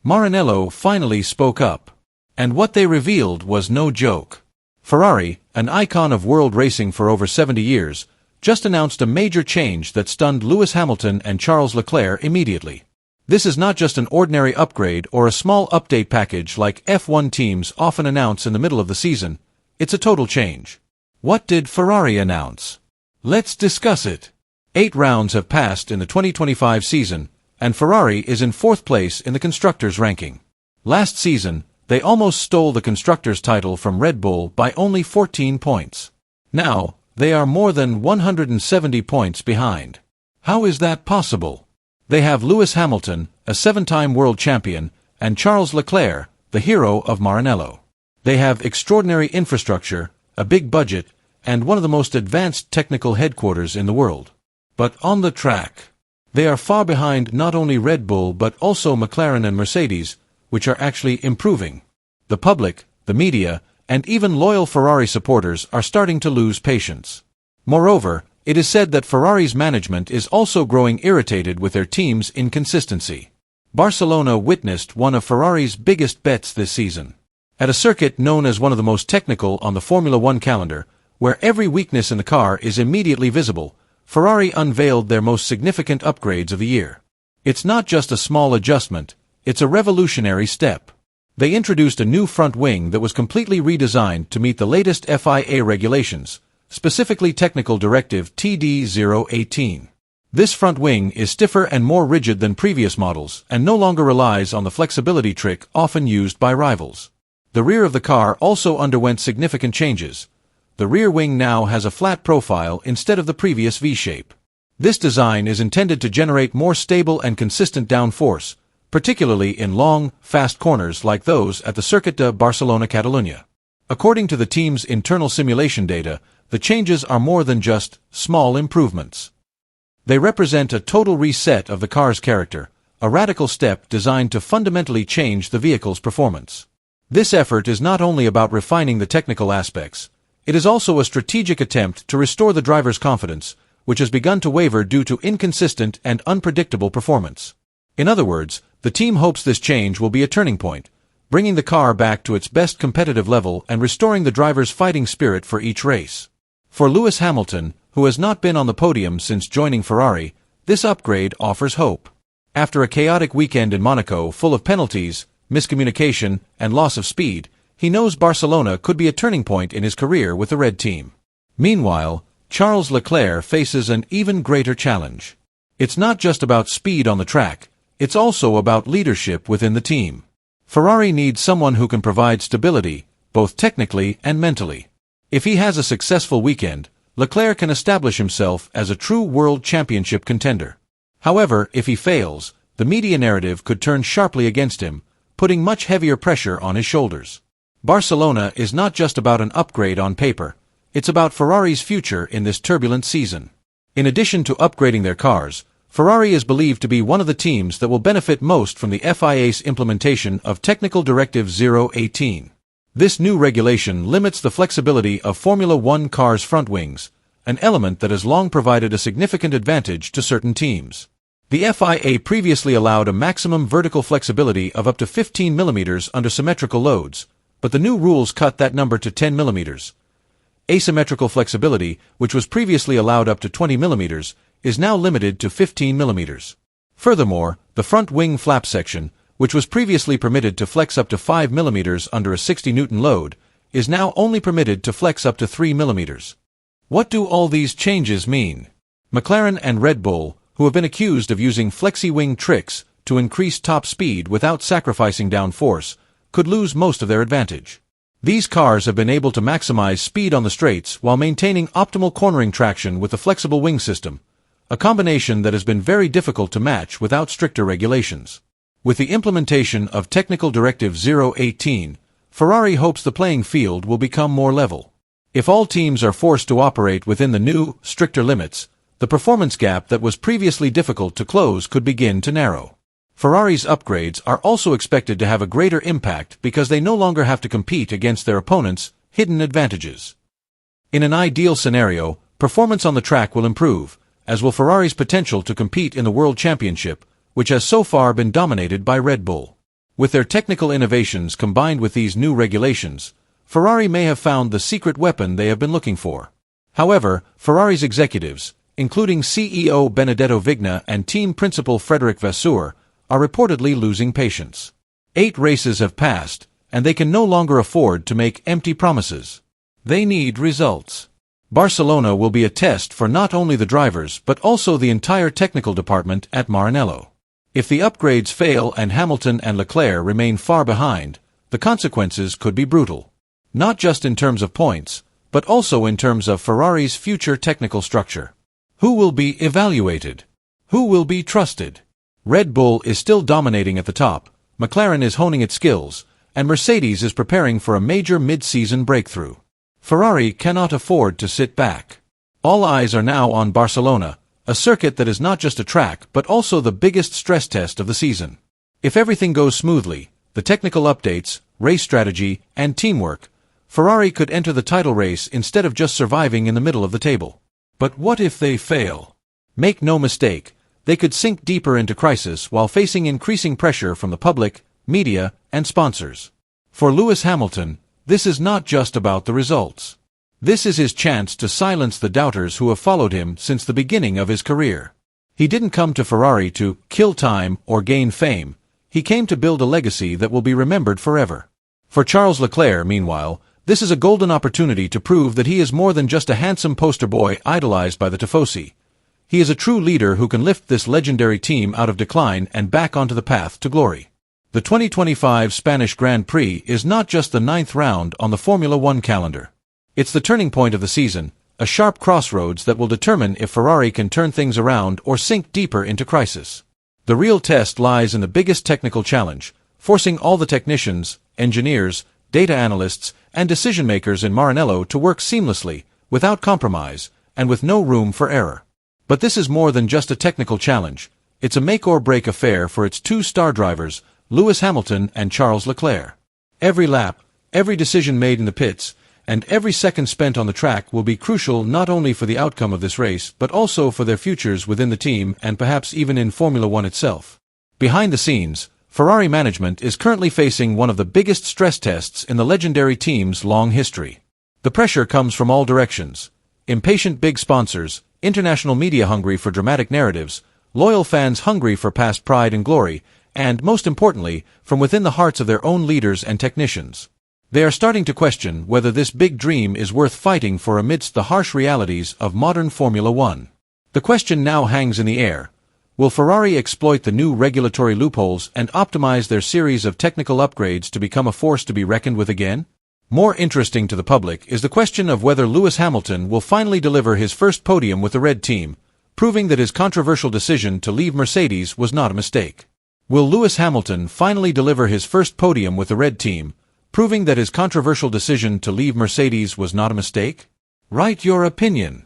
Maranello finally spoke up. And what they revealed was no joke. Ferrari, an icon of world racing for over 70 years, just announced a major change that stunned Lewis Hamilton and Charles Leclerc immediately. This is not just an ordinary upgrade or a small update package like F1 teams often announce in the middle of the season. It's a total change. What did Ferrari announce? Let's discuss it. 8 rounds have passed in the 2025 season, and Ferrari is in 4th place in the Constructors' ranking. Last season, they almost stole the Constructors' title from Red Bull by only 14 points. Now, they are more than 170 points behind. How is that possible? They have Lewis Hamilton, a 7-time world champion, and Charles Leclerc, the hero of Maranello. They have extraordinary infrastructure, a big budget, and one of the most advanced technical headquarters in the world. But on the track, they are far behind not only Red Bull but also McLaren and Mercedes, which are actually improving. The public, the media, and even loyal Ferrari supporters are starting to lose patience. Moreover, it is said that Ferrari's management is also growing irritated with their team's inconsistency. Barcelona witnessed one of Ferrari's biggest bets this season. At a circuit known as one of the most technical on the Formula One calendar, where every weakness in the car is immediately visible, Ferrari unveiled their most significant upgrades of the year. It's not just a small adjustment, it's a revolutionary step. They introduced a new front wing that was completely redesigned to meet the latest FIA regulations, specifically Technical Directive TD018. This front wing is stiffer and more rigid than previous models and no longer relies on the flexibility trick often used by rivals. The rear of the car also underwent significant changes. The rear wing now has a flat profile instead of the previous V-shape. This design is intended to generate more stable and consistent downforce, particularly in long, fast corners like those at the Circuit de Barcelona-Catalunya. According to the team's internal simulation data, the changes are more than just small improvements. They represent a total reset of the car's character, a radical step designed to fundamentally change the vehicle's performance. This effort is not only about refining the technical aspects, it is also a strategic attempt to restore the driver's confidence, which has begun to waver due to inconsistent and unpredictable performance. In other words, the team hopes this change will be a turning point, bringing the car back to its best competitive level and restoring the driver's fighting spirit for each race. For Lewis Hamilton, who has not been on the podium since joining Ferrari, this upgrade offers hope. After a chaotic weekend in Monaco full of penalties, miscommunication, and loss of speed, he knows Barcelona could be a turning point in his career with the Red Team. Meanwhile, Charles Leclerc faces an even greater challenge. It's not just about speed on the track, it's also about leadership within the team. Ferrari needs someone who can provide stability, both technically and mentally. If he has a successful weekend, Leclerc can establish himself as a true world championship contender. However, if he fails, the media narrative could turn sharply against him, putting much heavier pressure on his shoulders. Barcelona is not just about an upgrade on paper, it's about Ferrari's future in this turbulent season. In addition to upgrading their cars, Ferrari is believed to be one of the teams that will benefit most from the FIA's implementation of Technical Directive 018. This new regulation limits the flexibility of Formula One cars' front wings, an element that has long provided a significant advantage to certain teams. The FIA previously allowed a maximum vertical flexibility of up to 15 mm under symmetrical loads, but the new rules cut that number to 10 mm. Asymmetrical flexibility, which was previously allowed up to 20 mm, is now limited to 15 mm. Furthermore, the front wing flap section, which was previously permitted to flex up to 5 mm under a 60 Newton load, is now only permitted to flex up to 3 mm. What do all these changes mean? McLaren and Red Bull, who have been accused of using flexi-wing tricks to increase top speed without sacrificing downforce, could lose most of their advantage. These cars have been able to maximize speed on the straights while maintaining optimal cornering traction with the flexible wing system, a combination that has been very difficult to match without stricter regulations. With the implementation of Technical Directive 018, Ferrari hopes the playing field will become more level. If all teams are forced to operate within the new, stricter limits, the performance gap that was previously difficult to close could begin to narrow. Ferrari's upgrades are also expected to have a greater impact because they no longer have to compete against their opponents' hidden advantages. In an ideal scenario, performance on the track will improve, as will Ferrari's potential to compete in the World Championship, which has so far been dominated by Red Bull. With their technical innovations combined with these new regulations, Ferrari may have found the secret weapon they have been looking for. However, Ferrari's executives, including CEO Benedetto Vigna and team principal Frédéric Vasseur, are reportedly losing patience. 8 races have passed, and they can no longer afford to make empty promises. They need results. Barcelona will be a test for not only the drivers but also the entire technical department at Maranello. If the upgrades fail and Hamilton and Leclerc remain far behind, the consequences could be brutal. Not just in terms of points, but also in terms of Ferrari's future technical structure. Who will be evaluated? Who will be trusted? Red Bull is still dominating at the top, McLaren is honing its skills, and Mercedes is preparing for a major mid-season breakthrough. Ferrari cannot afford to sit back. All eyes are now on Barcelona, a circuit that is not just a track but also the biggest stress test of the season. If everything goes smoothly, the technical updates, race strategy, and teamwork, Ferrari could enter the title race instead of just surviving in the middle of the table. But what if they fail? Make no mistake, they could sink deeper into crisis while facing increasing pressure from the public, media, and sponsors. For Lewis Hamilton, this is not just about the results. This is his chance to silence the doubters who have followed him since the beginning of his career. He didn't come to Ferrari to kill time or gain fame. He came to build a legacy that will be remembered forever. For Charles Leclerc, meanwhile, this is a golden opportunity to prove that he is more than just a handsome poster boy idolized by the Tifosi. He is a true leader who can lift this legendary team out of decline and back onto the path to glory. The 2025 Spanish Grand Prix is not just the 9th round on the Formula One calendar. It's the turning point of the season, a sharp crossroads that will determine if Ferrari can turn things around or sink deeper into crisis. The real test lies in the biggest technical challenge, forcing all the technicians, engineers, data analysts, and decision-makers in Maranello to work seamlessly, without compromise, and with no room for error. But this is more than just a technical challenge. It's a make-or-break affair for its 2 star drivers, Lewis Hamilton and Charles Leclerc. Every lap, every decision made in the pits, and every second spent on the track will be crucial not only for the outcome of this race but also for their futures within the team and perhaps even in Formula One itself. Behind the scenes, Ferrari management is currently facing one of the biggest stress tests in the legendary team's long history. The pressure comes from all directions. Impatient big sponsors, international media hungry for dramatic narratives, loyal fans hungry for past pride and glory, and, most importantly, from within the hearts of their own leaders and technicians. They are starting to question whether this big dream is worth fighting for amidst the harsh realities of modern Formula One. The question now hangs in the air. Will Ferrari exploit the new regulatory loopholes and optimize their series of technical upgrades to become a force to be reckoned with again? More interesting to the public is the question of whether Lewis Hamilton will finally deliver his first podium with the red team, proving that his controversial decision to leave Mercedes was not a mistake. Will Lewis Hamilton finally deliver his first podium with the red team, proving that his controversial decision to leave Mercedes was not a mistake? Write your opinion.